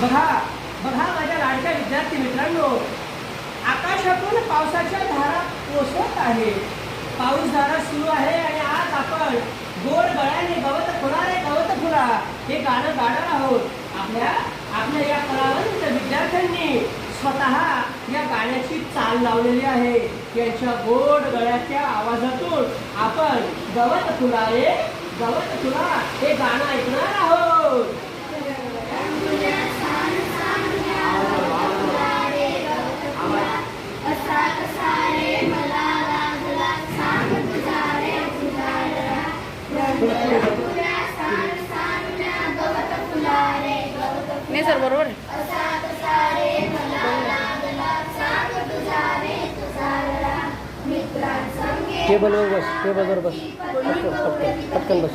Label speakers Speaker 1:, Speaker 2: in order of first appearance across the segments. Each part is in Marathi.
Speaker 1: बघा बघा माझ्या लाडक्या विद्यार्थी मित्रांनो, आकाशातून पावसाच्या धारा कोसळत आहे. पाऊस धारा सुरू आहे आणि आज आपण गोड गळ्याने गवत फुला रे गवत फुला हे गाणं गाणार आहोत. आपल्या या कलावंत विद्यार्थ्यांनी स्वतः या गाण्याची चाल लावलेली आहे. यांच्या गोड गळ्याच्या आवाजातून आपण गवत फुला रे गवत फुला हे गाणं ऐकणार आहोत.
Speaker 2: नाही सर बरोबर आहे.
Speaker 3: टेबलवर बस, टेबलवर बस, पटकन बस.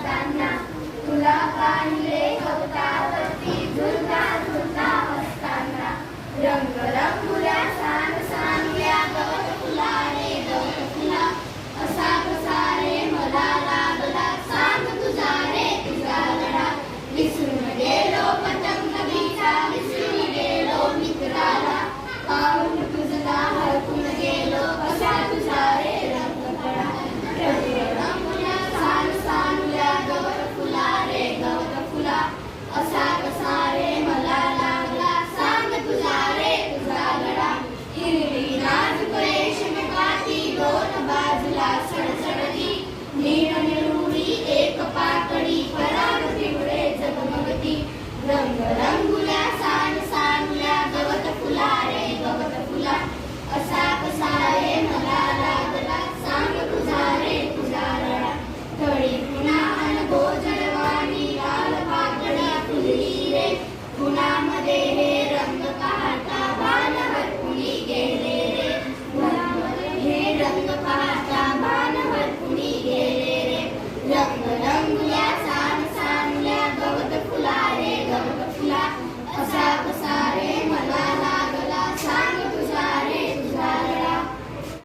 Speaker 4: तुला पाहिले गवतावरती झुलता झुलता असताना रंग रंगुल्या सान सानल्या गवत फुला रे गवत फुला असा कसा रे मला लागला सांग तुझा रे तुझा लढा विसरून गेलो पतंग नदीचा विसरून गेलो मित्राला पाहून तुझला हरपून गेलो कसा तुझा रे रंगकडा रंग रंगुल्या सान सानल्या गवत फुला रे गवत फुला असा कसा रे मला लागला सांग तुझा रे तुझा लढा हिरवी नाजूक रेशीम काठी दोन बाजूला सडसडती नीळ निळुळी एक पाकळी पराग पिवळे जगमगती रंग रंग